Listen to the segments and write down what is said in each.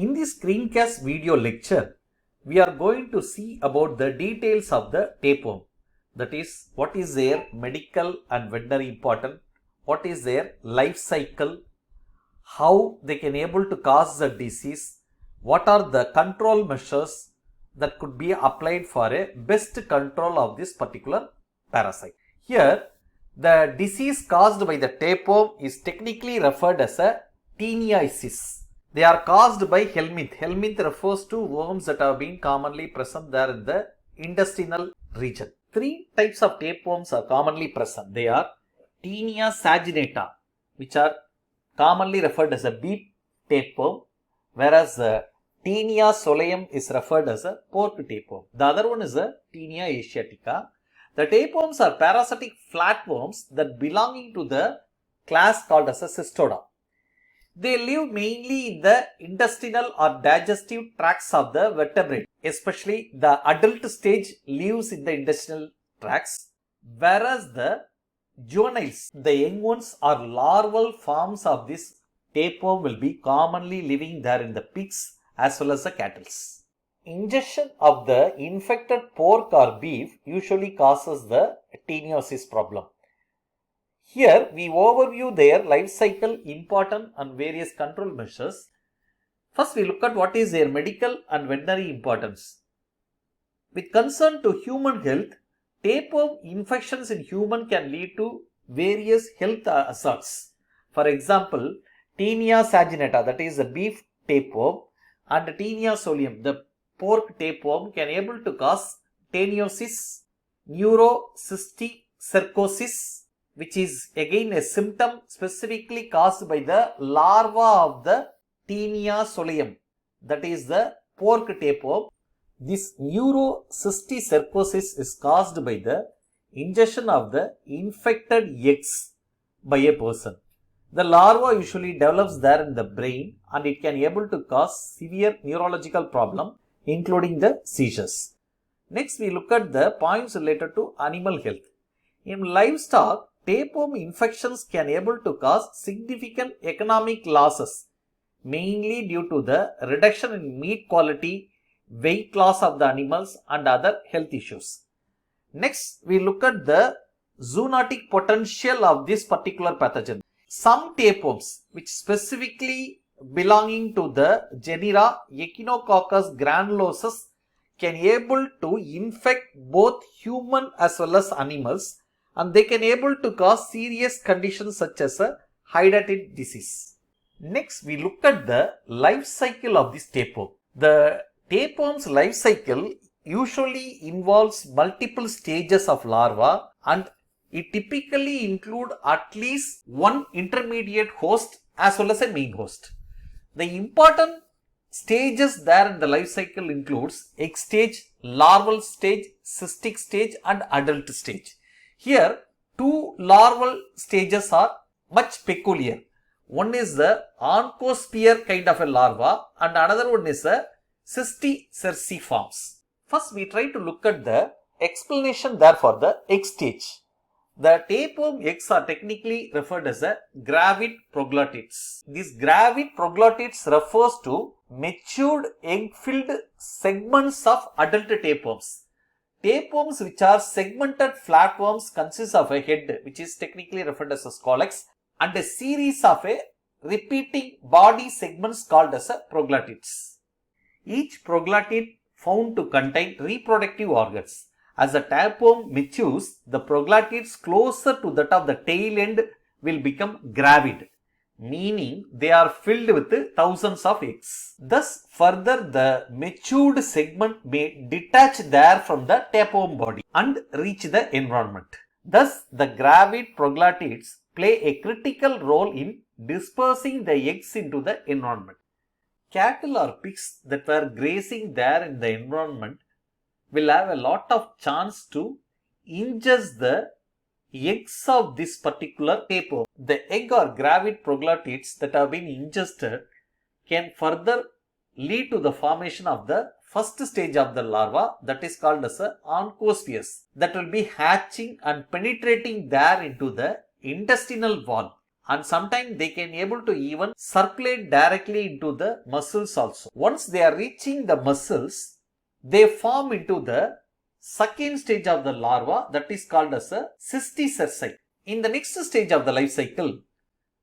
In this screencast video lecture, we are going to see about the details of the tapeworm. That is, what is their medical and veterinary importance, what is their life cycle, how they can able to cause the disease, what are the control measures that could be applied for a best control of this particular parasite. Here, the disease caused by the tapeworm is technically referred as a teniasis. They are caused by helminth. Helminth refers to worms that have been commonly present there in the intestinal region. Three types of tapeworms are commonly present. They are Taenia saginata, which are commonly referred as a beef tapeworm, whereas the Taenia soleum is referred as a pork tapeworm. The other one is a Taenia asiatica. The tapeworms are parasitic flatworms that belonging to the class called as a Cystoda. They live mainly in the intestinal or digestive tracts of the vertebrate, especially the adult stage lives in the intestinal tracts, whereas the juveniles, the young ones or larval forms of this tapeworm will be commonly living there in the pigs as well as the cattle. Ingestion of the infected pork or beef usually causes the teniosis problem. Here we overview their life cycle, important and various control measures. First we look at what is their medical and veterinary importance. With concern to human health, tapeworm infections in human can lead to various health hazards. For example, Taenia saginata, that is the beef tapeworm, and Taenia soleum, the pork tapeworm, can able to cause teniosis, neurocysticercosis, which is again a symptom specifically caused by the larva of the Taenia soleum, that is the pork tapeworm. This neurocysticercosis is caused by the ingestion of the infected eggs by a person. The larva usually develops there in the brain and it can able to cause severe neurological problem including the seizures. Next we look at the points related to animal health. In livestock, tapeworm infections can able to cause significant economic losses, mainly due to the reduction in meat quality, weight loss of the animals and other health issues. Next, we look at the zoonotic potential of this particular pathogen. Some tapeworms, which specifically belonging to the genera Echinococcus granulosus, can able to infect both human as well as animals, and they can able to cause serious conditions such as a hydatid disease. Next, we look at the life cycle of this tapeworm. The tapeworm's life cycle usually involves multiple stages of larva and it typically include at least one intermediate host as well as a main host. The important stages there in the life cycle includes egg stage, larval stage, cystic stage and adult stage. Here, two larval stages are much peculiar. One is the oncosphere kind of a larva and another one is a cysticerciforms. First, we try to look at the explanation there for the egg stage. The tapeworm eggs are technically referred as a gravid proglottids. These gravid proglottids refers to matured egg-filled segments of adult tapeworms. Tapeworms which are segmented flatworms consist of a head, which is technically referred as a scolex, and a series of a repeating body segments called as a proglottids. Each proglottid found to contain reproductive organs. As the tapeworm matures, the proglottids closer to that of the tail end will become gravid, meaning they are filled with thousands of eggs. Thus, further the matured segment may detach there from the tapeworm body and reach the environment. Thus, the gravid proglottids play a critical role in dispersing the eggs into the environment. Cattle or pigs that were grazing there in the environment will have a lot of chance to ingest the eggs of this particular tapeworm. The egg or gravid proglottids that have been ingested can further lead to the formation of the first stage of the larva, that is called as a oncospheres, that will be hatching and penetrating there into the intestinal wall and sometimes they can able to even circulate directly into the muscles also. Once they are reaching the muscles, they form into the second stage of the larva, that is called as a cysticerci. In the next stage of the life cycle,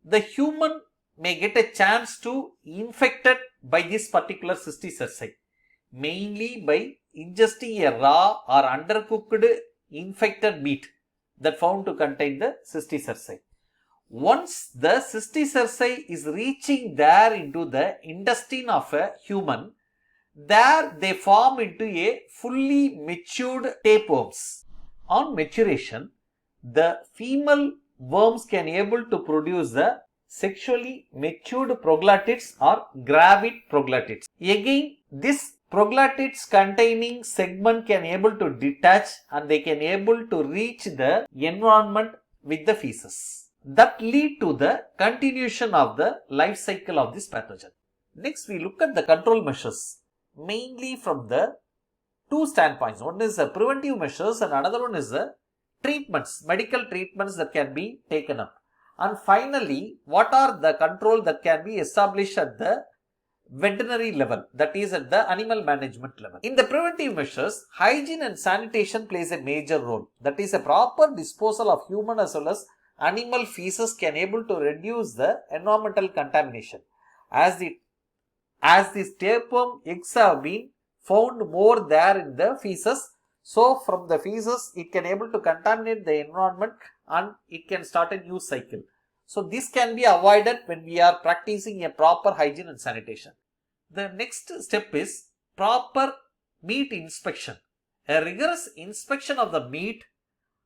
the human may get a chance to infected by this particular cysticerci, mainly by ingesting a raw or undercooked infected meat that found to contain the cysticerci. Once the cysticerci is reaching there into the intestine of a human, there they form into a fully matured tapeworms. On maturation, the female worms can able to produce the sexually matured proglottids or gravid proglottids. Again, this proglottids containing segment can able to detach and they can able to reach the environment with the feces. That lead to the continuation of the life cycle of this pathogen. Next, we look at the control measures, mainly from the two standpoints. One is the preventive measures and another one is the treatments, medical treatments that can be taken up. And finally, what are the control that can be established at the veterinary level, that is at the animal management level. In the preventive measures, hygiene and sanitation plays a major role. That is, a proper disposal of human as well as animal feces can able to reduce the environmental contamination. As these tapeworm eggs have been found more there in the feces, so from the feces it can able to contaminate the environment and it can start a new cycle. So this can be avoided when we are practicing a proper hygiene and sanitation. The next step is proper meat inspection. A rigorous inspection of the meat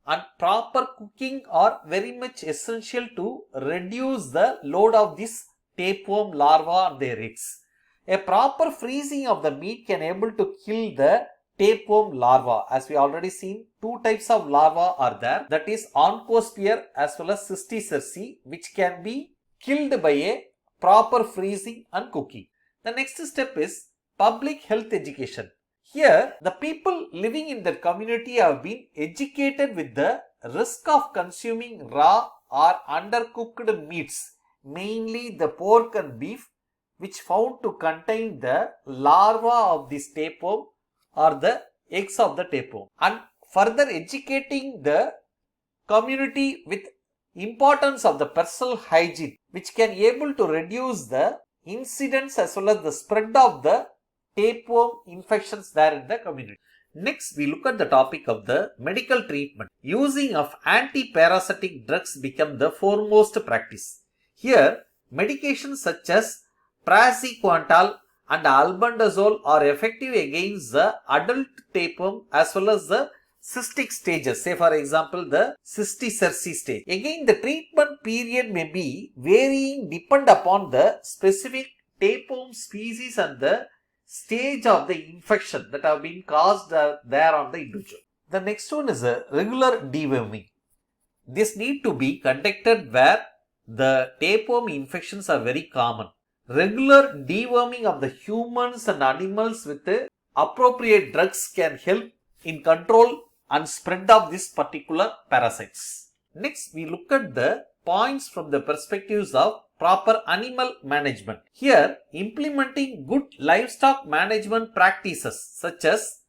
and proper cooking are very much essential to reduce the load of this tapeworm larva and their eggs. A proper freezing of the meat can able to kill the tapeworm larva. As we already seen, two types of larva are there, that is oncosphere as well as cysticerci, which can be killed by a proper freezing and cooking. The next step is public health education. Here, the people living in the community have been educated with the risk of consuming raw or undercooked meats, mainly the pork and beef, which found to contain the larva of this tapeworm or the eggs of the tapeworm, and further educating the community with importance of the personal hygiene, which can able to reduce the incidence as well as the spread of the tapeworm infections there in the community. Next, we look at the topic of the medical treatment. Using of anti-parasitic drugs become the foremost practice. Here, medications such as praziquantal and albendazole are effective against the adult tapeworm as well as the cystic stages. Say for example the cysticerci stage. Again, the treatment period may be varying depend upon the specific tapeworm species and the stage of the infection that have been caused there on the individual. The next one is a regular deworming. This need to be conducted where the tapeworm infections are very common. Regular deworming of the humans and animals with appropriate drugs can help in control and spread of these particular parasites. Next, we look at the points from the perspectives of proper animal management. Here, implementing good livestock management practices such as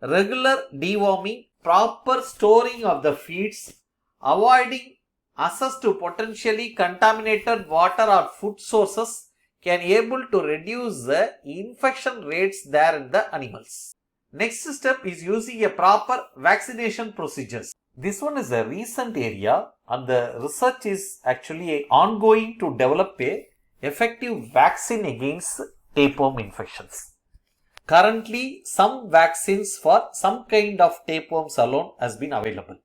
regular deworming, proper storing of the feeds, avoiding access to potentially contaminated water or food sources can able to reduce the infection rates there in the animals. Next step is using a proper vaccination procedures. This one is a recent area and the research is actually ongoing to develop a effective vaccine against tapeworm infections. Currently, some vaccines for some kind of tapeworms alone has been available.